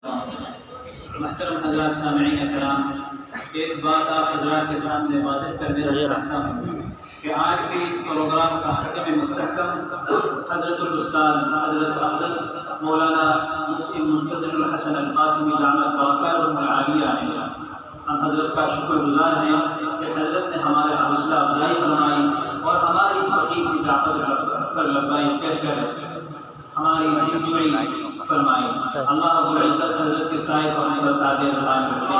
محترم حضرات سامعین کرام، ایک بات آپ حضرات کے سامنے واضح کرنے چاہتا ہوں کہ آج کے اس پروگرام کا حکم مستحکم حضرت الاستاذ حضرت اقدس مولانا مفتی منتظر الحسن القاسمی دامت برکاتہ العالیہ ہیں۔ ہم حضرت کا شکر گزار ہیں کہ حضرت نے ہمارے حوصلہ افزائی فرمائی اور ہماری اس وقت سی دعوت پر لبائی کہہ کر ہماری دل جوئی فرمائی۔ اللہ رب العزت حضرت کے سائے کو ہمیں برتا دے رحمان کرتے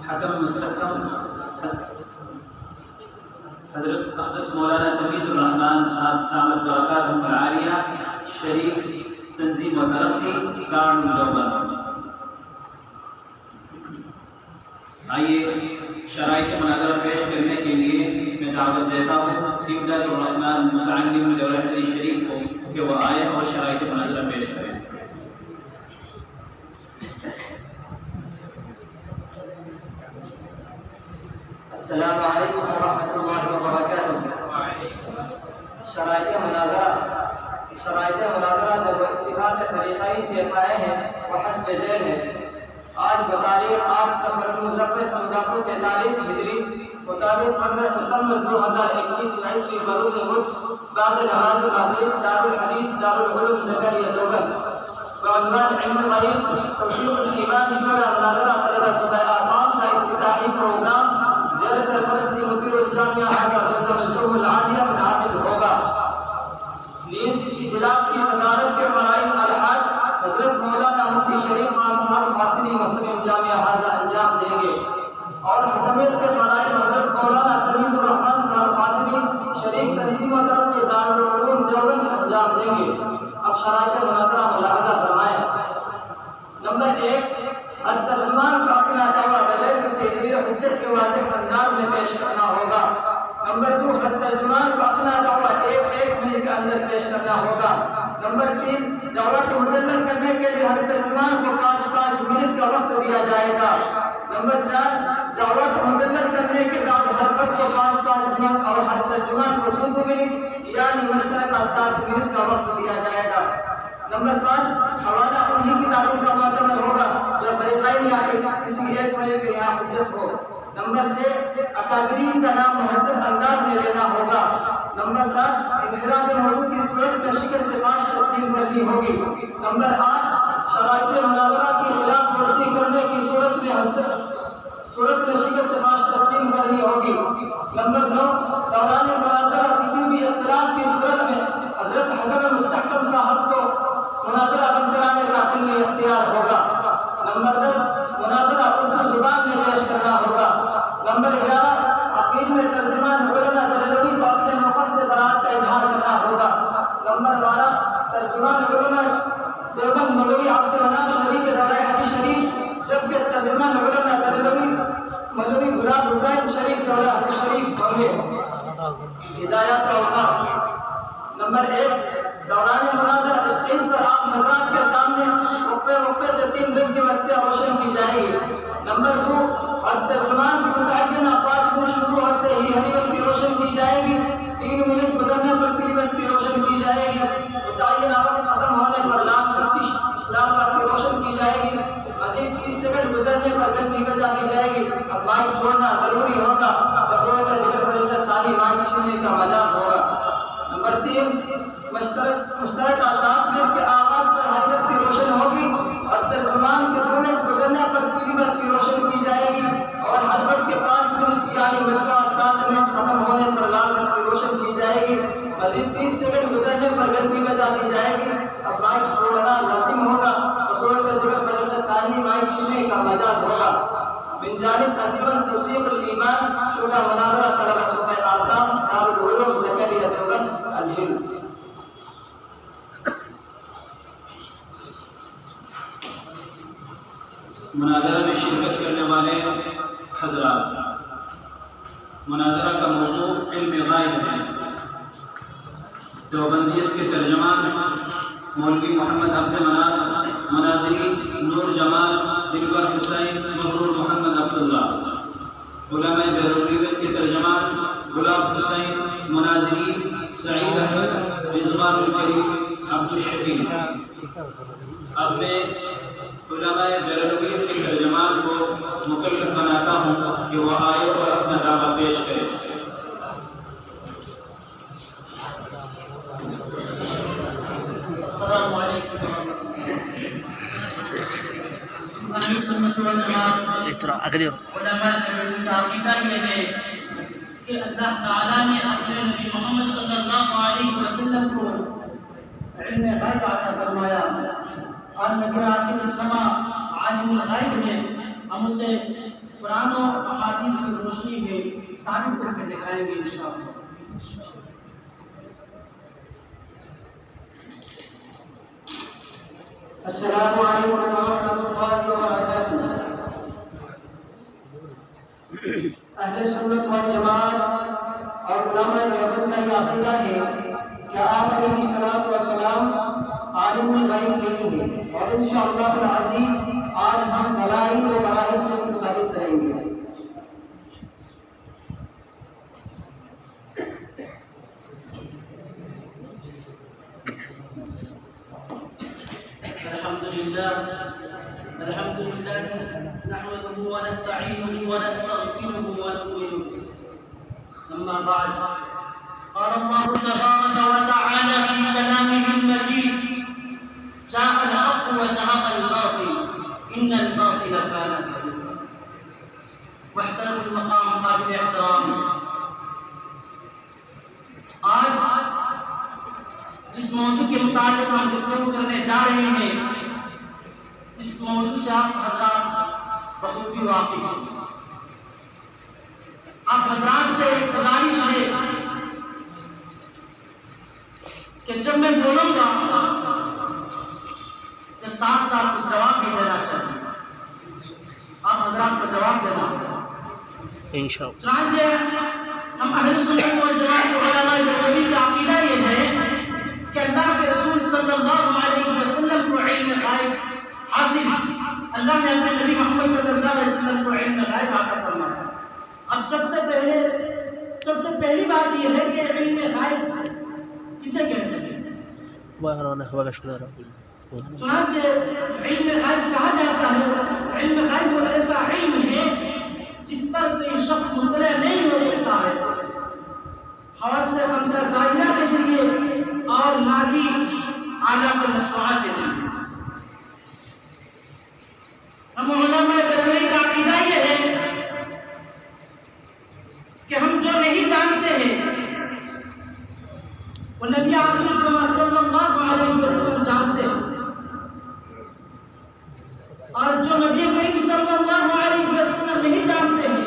حکم مستحکم حضرت اقدس مولانا تمیز الرحمان صاحب دامت برکاتہ العالیہ شریف تنظیم و ترقی دارالمعلومات۔ آئیے شرائط مناظرہ پیش کرنے کے لیے میں دعوت دیتا ہوں امداد الرحمان متعلم دورہ حدیث شریف کو کہ وہ آئے اور شرائط مناظرہ پیش کریں۔ السلام علیکم ورحمۃ اللہ وبرکاتہ۔ شرائط مناظرہ جو اتحاد فریقین طے پائے ہیں وہ حسب ذیل ہے۔ آج بتاریخ 8 سفر المظفر 1543 ہجری مطابق 15 ستمبر 2021 عیسوی بروز بدھ بعد نماز مغرب دارالحدیث دارالعلوم زکریا دیوبند بعنوان علم الغیب توثیق الایمان شورا مناظرہ طلبہ صوبہ آسام کا افتتاحی پروگرام زیر سرپرستی مدیر الجامعہ حضرت منصور العالیہ منعقد ہوگا۔ نیز اس اجلاس کی صدارت کے فرائض الحاج حضرت مولانا مفتی شریف خان صاحب قاسمی محترم جامعہ حاضر انجام دیں گے اور حکمیت کے فرائض حضرت مولانا تمیز الرحمان صاحب قاسمی شریف تنظیم و ترقی دارالعلوم دیوبند انجام دیں گے۔ اب شرائط مناظرہ ملاحظہ فرمائیں۔ نمبر 1، ہر ترجمان کو اپنا دعویٰ بغیر کسی دلیل حجت کے واضح انداز میں پیش کرنا ہوگا۔ نمبر 2، ہر ترجمان کو اپنا دعویٰ ایک منٹ کے اندر پیش کرنا ہوگا۔ نمبر 3، دعویٰ کو مکمل کرنے کے لیے ہر ترجمان کو 5 منٹ کا وقت دیا جائے گا۔ نمبر 4، دعویٰ کو مکمل کرنے کے بعد ہر فرد کو 5 منٹ اور ہر ترجمان کو 2 منٹ یعنی مشترکہ 7 منٹ کا وقت دیا جائے گا۔ نمبر 5، حوالہ انہی کتابوں کا معتمد ہوگا جو فریقین یا کسی ایک فریق کے یہاں حجت ہو۔ نمبر 6، اکابرین کا نام مہذب انداز میں لینا ہوگا۔ نمبر 7، انفراد موضوع کی صورت میں شکست فاش تسلیم کرنی ہوگی۔ نمبر 8، شرائط مناظرہ کی خلاف ورزی کرنے کی صورت میں شکست فاش تسلیم کرنی ہوگی۔ نمبر 9، دوران مناظرہ کسی بھی اختلاف کی صورت میں حضرت حکم مستحکم صاحب کو مناظرہ بند کرانے کا کل اختیار ہوگا۔ نمبر 10، مناظرہ اردو زبان میں پیش کرنا ہوگا۔ نمبر 11، عقید میں ترجمان مولانا دہلوی کو اپنے موقف سے برات کا اظہار کرنا ہوگا۔ نمبر 12، ترجمان مولانا دیوبند مولوی عبد المنان شریف کے دورہ حدیث شریف جبکہ ترجمان مولانا دہلوی مولوی غلام حسین شریف دورہ حدیث شریف ہوں گے۔ ہدایات کا اوقات۔ نمبر 1، دوران مناظرہ اسٹیج پر آپ حضرات کے سامنے وقفے سے 3 دن کی وقت روشن کی جائے گی۔ نمبر 2، ہر ترجمان کی متعینہ 5 منٹ شروع ہوتے ہی ہری بتی روشن کی جائے گی، 3 منٹ گزرنے پر پیلی بتی روشن کی جائے گی، متعینہ وقت ختم ہونے پر لال بتی روشن کی جائے گی، مزید 30 سیکنڈ گزرنے پر گھنٹی بجا دی جائے گی۔ اب مائک چھوڑنا ضروری ہوگا، بسورہ کا ذکر فرض ثانی مائک چھیننے کا مجاز ہوگا۔ نمبر 3، مشترکہ 7 منٹ کے آغاز پر ہری بتی روشن ہوگی اور ترجمان کے 2 منٹ گزرنے پر پیلی بتی روشن کی جائے گی اور ہر وقت کے 5 منٹ یعنی مجموعہ 7 منٹ ختم ہونے پر لال بتی روشن کی جائے گی، مزید 30 سیکنڈ گزرنے پر گھنٹی بجا دی جائے گی۔ اب مائک چھوڑنا لازم ہوگا، بصورت ذکر فرض ثانی مائک چھیننے کا مجاز ہوگا۔ من جانب انجمن توثیق الایمان شورا مناظرہ طلبہ صوبہ آسام دارالعلوم زکریا دیوبند الہند۔ مناظرہ میں شرکت کرنے والے حضرات، مناظرہ کا موضوع علم غائب ہے۔ دیوبندیت کے ترجمان مولوی محمد عبد المنان، مناظرین نور جمال، دلبر حسین، مغرور محمد عبداللہ۔ علماء بیرونیت کے ترجمان غلام حسین مناظرین سعید احمد رضوان الکریم عبدالشکیل اپنے علماء بیرونیت کے ترجمان کو مکلف بناتا ہوں کہ وہ آئے اور اپنا دعویٰ پیش کرے. السلام علیکم اہل سنت والجماعت علماء کا عقیدہ یہ ہے کہ اللہ تعالیٰ نے اپنے نبی محمد صلی اللہ علیہ وسلم کو علم غیب عطا فرمایا اور نبی آخر الزمان عالم الغیب ہے. ہم اسے قرآن و احادیث کی روشنی میں ثابت کر کے دکھائیں گے انشاءاللہ. السلام علیکم ورحمۃ اللہ وبرکاتہ. اہل سنت والجماعت اور علماء دیوبند کا یہ عقیدہ ہے کہ آپ علیہ الصلوۃ والسلام عالم الغیب نہیں ہیں اور انشاءاللہ العزیز آج ہم دلائل و براہین سے اس کو ثابت کریں گے. الحمد لله نحمده ونستعينه ونستغفره ونؤمن به. أما بعد قال الله تبارك وتعالى في كلامه المجيد جاء الحق وزهق الباطل إن الباطل كان زهوقا. واحترم المقام قابل احترام. آج جس موضوع کے متعلق ہم گفتگو کرنے جا رہے ہیں اس موضوع سے آپ حضرات بخوبی واقف ہیں. آپ حضرات سے گزارش ہے کہ جب میں بولوں گا کہ ساتھ ساتھ کچھ جواب بھی دینا چاہیے. آپ حضرات کو جواب دینا ہوگا انشاءاللہ. چنانچہ ہم اہل سنت والجماعت علماء دیوبند کا عقیدہ یہ ہے کہ اللہ کے رسول صلی اللہ علیہ وسلم کو علم غیب حاصل ہے. اللہ نے اپنے نبی محمد صلی اللہ علیہ وسلم کو علم غیب عطا فرمایا. اب سب سے پہلی بات یہ ہے کہ علم غیب کسے کہتے ہیں؟ چنانچہ علم غیب کہا جاتا ہے علم غیب وہ ایسا علم ہے جس پر کوئی شخص مطلع نہیں ہو سکتا ہے. حواس خمسہ ظاہرہ کے ذریعے اور مادی آلات مصنوعات کے ذریعے. ہم علماء بیرونی کا عقیدہ یہ ہے کہ ہم جو نہیں جانتے ہیں وہ نبی آخر الزمان صلی اللہ علیہ وسلم جانتے ہیں اور جو نبی کریم صلی اللہ علیہ وسلم نہیں جانتے ہیں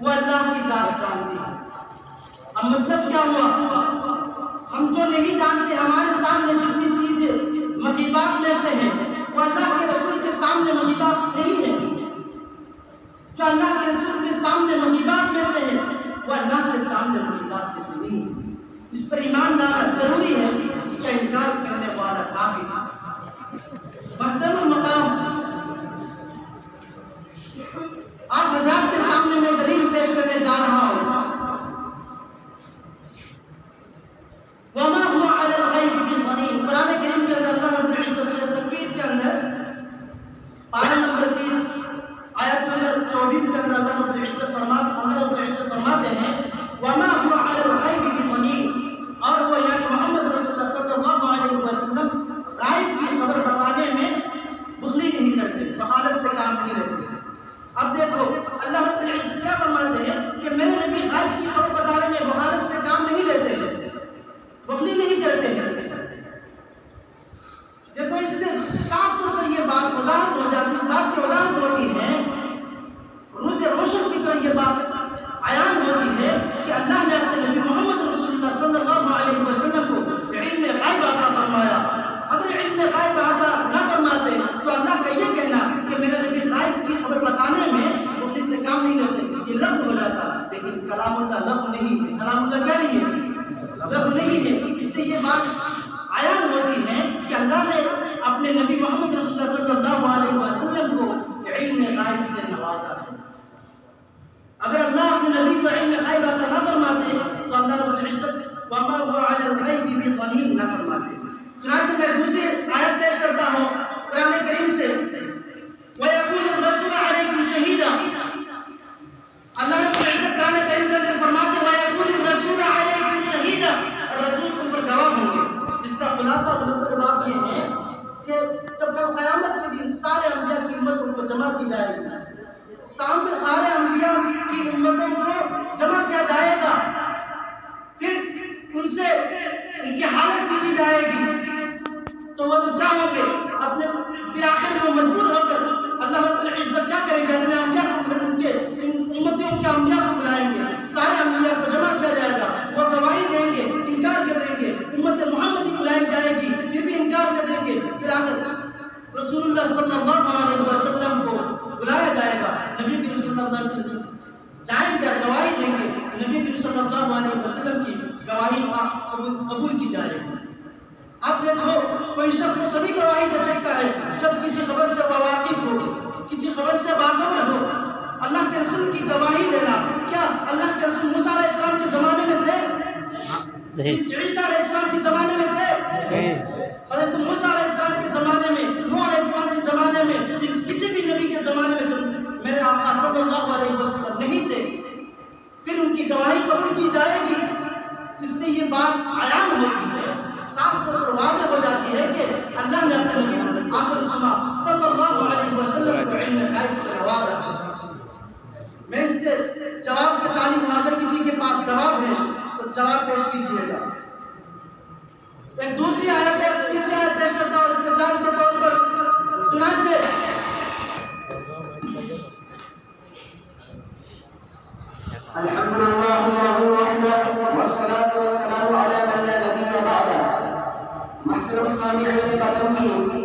وہ اللہ کی ذات جانتی ہے. اب مطلب کیا ہوا؟ ہم جو نہیں جانتے ہمارے سامنے جتنی چیزیں مغیبات میں سے ہیں وہ اللہ کے رسول کے سامنے مغیبات نہیں ہے. جو اللہ کے رسول کے سامنے مغیبات میں سے ہے وہ اللہ کے سامنے مغیبات میں سے نہیں ہے. اس پر ایمان لانا ضروری ہے. اس کا انکار کرنے والا کافر ہے. محترم المقام آپ حضرات کے سامنے میں دلیل پیش کرنے جا رہا ہوں. وما هو على الغيب بضنين. قرآن کریم کے اندر اللہ رب العزت سورۃ تکویر کے اندر پارہ نمبر 30 آیت نمبر 24 کے اندر اللہ رب العزت فرماتے ہیں وما هو على الغيب بضنين. اور وہ یعنی محمد رسول اللہ صلی اللہ علیہ وسلم غائب کی خبر بتانے میں بخلی نہیں کرتے, بخالت سے کام نہیں لیتے. اب دیکھو اللہ رب العزت کیا فرماتے ہیں کہ میرے نبی غائب کی خبر بتانے میں بخالت سے کام نہیں لیتے ہیں, بخلی نہیں کرتے ہیں. دیکھو اس سے صاف طور پر یہ بات وضاحت ہو جاتی, اس بات کی وضاحت ہوتی ہے, روز روشن کی طرح یہ بات عیان ہوتی ہے کہ اللہ نے اپنے نبی محمد رسول اللہ صلی اللہ علیہ وسلم کو علم غیب عطا فرمایا. اگر علم غیب عطا نہ فرماتے تو اللہ کا یہ کہنا کہ میرے نبی غیب کی خبر بتانے میں بخلی سے کام نہیں لیتے یہ لفظ ہو جاتا. لیکن کلام اللہ لفظ نہیں ہے. کلام اللہ کیا نہیں ہے؟ لفظ نہیں ہے. اس سے یہ بات عیان ہوتی ہے کہ اللہ نے اپنے نبی محمد رسول اللہ صلی اللہ علیہ وسلم کو علم غیب سے نوازا ہے. غائب عطا نہ فرماتے تو اللہ رب العزت وما هو علی الغیب بضنین نہ فرماتے۔ چنانچہ میں دوسری آیت پیش کرتا ہوں قرآن کریم سے، وَيَكُونُ الرَّسُولُ عَلَيْكُمْ شَهِيدًا۔ اللہ رب العزت قرآن کریم کے اندر فرماتے ہیں وَيَكُونُ الرَّسُولُ عَلَيْكُمْ شَهِيدًا، اور رسول تم پر گواہ ہوں گے۔ اس کا خلاصہ مطلب بات یہ ہے کہ جب کل قیامت کے دن سارے انبیاء کی امتوں کو جمع کی جائے گی، سامنے سارے انبیاء کی امتوں کو جمع کیا جائے گا، پھر ان سے ان کی حالت پوچھی جائے گی تو وہ تو کیا ہوں گے، اپنے بالآخر میں مجبور ہو کر اللہ رب العزت کیا کریں گے، اپنے انبیاء کو ان کے امتوں کے انبیاء کو بلائیں گے، سارے انبیاء کو جمع کیا جائے گا، وہ گواہی دیں گے، انکار کریں گے، امت محمدی بلائی جائے گی، پھر بھی انکار کر دیں گے، پھر آخر رسول اللہ صلی اللہ علیہ وسلم کو بلایا جائے گا، نبی کریم صلی اللہ علیہ وسلم جائیں گے، گواہی دیں گے، نبی کریم صلی اللہ علیہ وسلم کی گواہی قبول کی جائے گی۔ اب دیکھو کوئی شخص تو تبھی گواہی دے سکتا ہے جب کسی خبر سے واقف ہو، کسی خبر سے باخبر ہو۔ اللہ کے رسول کی گواہی دینا، کیا اللہ کے رسول موسیٰ علیہ السلام کے زمانے میں تھے؟ عیسیٰ علیہ السلام کے زمانے میں تھے؟ حضرت موسیٰ علیہ السلام کے زمانے میں، نوح علیہ السلام کے زمانے میں، کسی بھی نبی کے زمانے میں تو میرے آقا صلی اللہ علیہ وسلم نہیں تھے، پھر ان کی گواہی قبول کی جائے گی۔ اس سے یہ بات عیان ہوتی ہے، صاف طور پر واضح ہو جاتی ہے کہ اللہ نے اپنے نبی آخر الزمان صلی اللہ علیہ وسلم کو علم غیب سے نوازا ہے۔ میں اس سے جواب کے تعلق میں اگر کسی کے پاس جواب ہے تو جواب پیش کیجیے گا۔ ایک دوسری آیت ہے، تیسری آیت پیش کرتا ہوں استدلال کے طور پر، چنانچہ الحمدللہ والصلاة والسلام علی من لا نبی بعدہ۔ محترم سامعین قدم کی،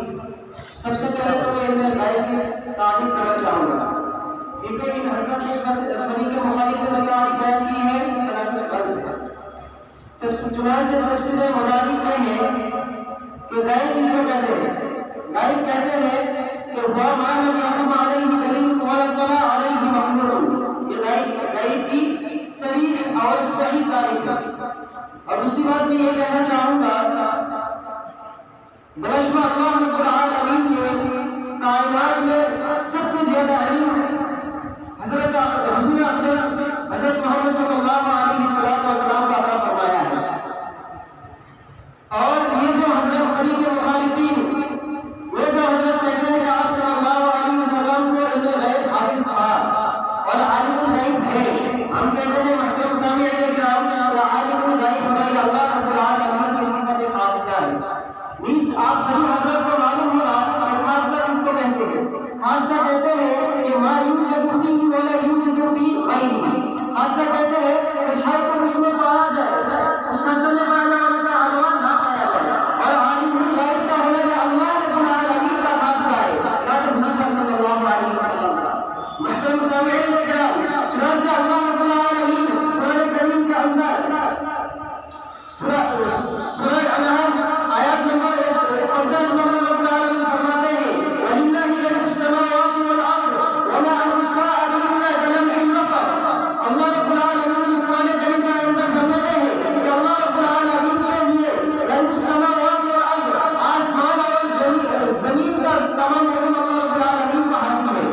سب سے پہلے تو میں علم غیب کی تعریف کرنا چاہوں گا، کیونکہ ان حضرت نے فریق مخالف نے تعریف بیان کی ہے، سلاسل غلط ہے۔ چنانچہ تفسیر مدارک میں ہے کہ غیب کس کو کہتے ہیں؟ غیب کہتے ہیں کہ وہ ما لم یحکم علیہ دلیل ولا علیہ مأمور، یہ غیب کی صریح اور صحیح تعریف ہے۔ اور دوسری بات میں یہ کہنا چاہوں گا، بلاشبہ اللہ رب العالمین کے کائنات میں سب سے زیادہ علم حضرت حضور اقدس حضرت محمد صلی اللہ علیہ وسلم کا عطا فرمایا ہے۔ اور یہ جو حضرت فریق مخالفین وہ جو حضرت کہتے ہیں کہ آپ صلی اللہ علیہ وسلم کو علم غیب حاصل تھا اور عالم الغیب ہے، ہم کہتے ہیں محترم سامعین کرام کہ عالم الغیب ہماری اللہ رب العالمین کی صفت خاصہ ہے۔ آپ سبھی حضرت کو معلوم ہوگا کہ خاصہ کس کو کہتے ہیں؟ خاصہ کہتے ہیں کہ ما یوجد فیہ ولا یوجد فی غیرہ۔ خاصہ کہتے ہیں کہ شاید تو اس میں پایا جائے، اس کا سمے پایا جائے اور اس کا عنوان نہ پایا جائے، اور عالم الغیب کا ہونا یہ اللہ رب العالمین کا خاصہ ہے، نہ کہ محمد صلی اللہ علیہ وسلم کا۔ محترم سامعین کرام، چنانچہ اللہ رب العالمین قرآن کریم کے اندر سورہ انعام آیات نمبر 50 میں اللہ رب العالمین فرماتے ہیں وَلِلَّهِ غَيْبُ السَّمَاوَاتِ وَالْأَرْضِ وَمَا أَمْرُ السَّاعَةِ إِلَّا كَلَمْحِ الْبَصَرِ۔ اللہ رب العالمین اس قرآن کریم کے اندر فرماتے ہیں کہ اللہ رب العالمین کے لیے غیب السماوات والارض، آسمان اور زمین کا تمام علم اللہ رب العالمین کو حاصل ہے۔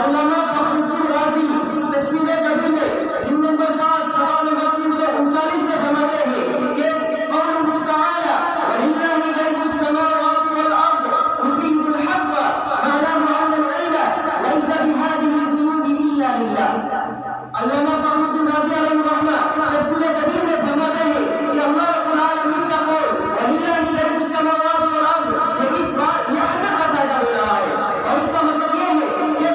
علامہ فخر الدین رازی تفسیر کبیر میں جلد نمبر 5 صفحہ نمبر 339 میں فرماتے ہیں کہ قوله تعالی وَلِلَّهِ غَيْبُ السَّمَاوَاتِ وَالْأَرْضِ يُفِيدُ الْحَصْرَ مَعْنَاهُ أَنَّ الْعِلْمَ لَيْسَ بِهَذِهِ الْقُيُودِ إِلَّا لِلَّهِ۔ علامہ فخر الدین رازی علیہ الرحمہ تفسیر کبیر میں فرماتے ہیں کہ اللہ رب العالمین کا قول وَلِلَّهِ غَيْبُ السَّمَاوَاتِ وَالْأَرْضِ یہ حسر کا فائدہ دے رہا ہے، اور اس کا مطلب یہ ہے کہ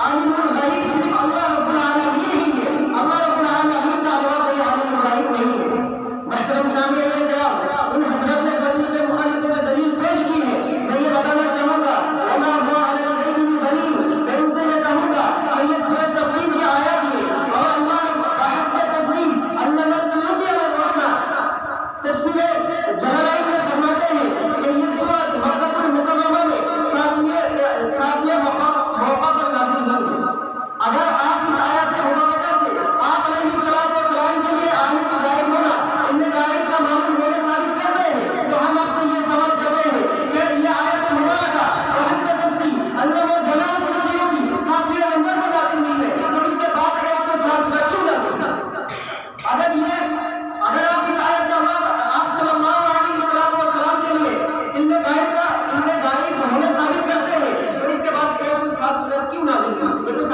عالم الغیب صرف اللہ رب العالمین ہی ہے، اللہ رب العالمین کا علاوہ کوئی عالم الغیب نہیں ہے۔ محترم سامعین کرام، ان حضرت نے فریق مخالف نے جو دلیل پیش کی ہے، میں یہ بتانا چاہوں گا وما هو علی الغیب بدلیل، میں ان سے یہ کہوں گا کہ یہ سورۃ تقویم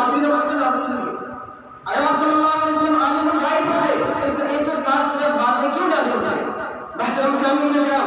حاضرین وقت میں نازل ہوئی. اگر آپ صلی اللہ علیہ وسلم عالم الغیب ہوتے تو 107 سورہ بعد میں کیوں نازل ہوئی؟ محترم سامعین،